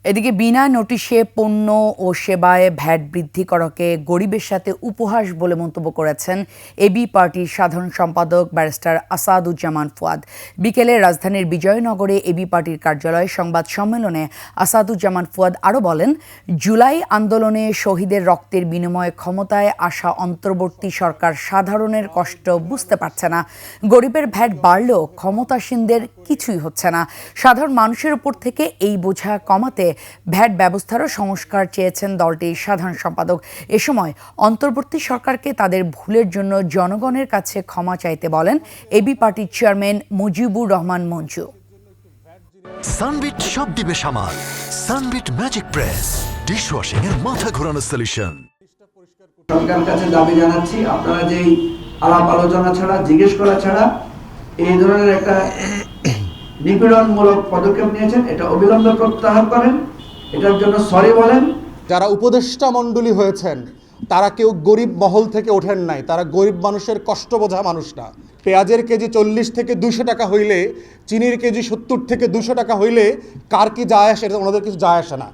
এদিকে বিনা নোটিশে পণ্য ও সেবায় ভ্যাট বৃদ্ধি করাকে গরিবের সাথে উপহাস বলে মন্তব্য করেছেন এবি পার্টির সাধারণ সম্পাদক ব্যারিস্টার আসাদুজ্জামান ফুয়াদ। বিকেলে রাজধানীর বিজয়নগরে এবি পার্টির কার্যালয়ে সংবাদ সম্মেলনে আসাদুজ্জামান ফুয়াদ আরও বলেন, জুলাই আন্দোলনে শহীদের রক্তের বিনিময়ে ক্ষমতায় আসা অন্তর্বর্তী সরকার সাধারণের কষ্ট বুঝতে পারছে না। গরিবের ভ্যাট বাড়লেও ক্ষমতাসীনদের কিছুই হচ্ছে না। সাধারণ মানুষের উপর থেকে এই বোঝা কমাতে ভ্যাট ব্যবস্থারও সংস্কার চেয়েছেন দলটির সাধারণ সম্পাদক। এ সময় অন্তর্বর্তী সরকারকে তাদের ভুলের জন্য জনগণের কাছে ক্ষমা চাইতে বলেন এবি পার্টির চেয়ারম্যান মুজিবুর রহমান মঞ্জু। সানবিট সব দিবে সামাল। সানবিট ম্যাজিক প্রেস ডিশওয়াশিং এর মাথা ঘোরানো সলিউশন। সরকারের কাছে দাবি জানাচ্ছি, আপনারা যেই আলাপ আলোচনা ছাড়া, জিজ্ঞেস করা ছাড়া এই ধরনের একটা নিপীড়নমূলক পদক্ষেপ নিয়েছেন, এটা অবিলম্বে প্রত্যাহার করেন, এটার জন্য সরি বলেন। যারা উপদেষ্টা মণ্ডলী হয়েছেন তারা কেউ গরিব মহল থেকে ওঠেন নাই, তারা গরিব মানুষের কষ্ট বোঝা মানুষ না। পেঁয়াজের কেজি 40 থেকে 200 টাকা হইলে, চিনির কেজি 70 থেকে 200 টাকা হইলে কার কি যায় আসে, এটা ওনাদের কিছু যায় আসে না।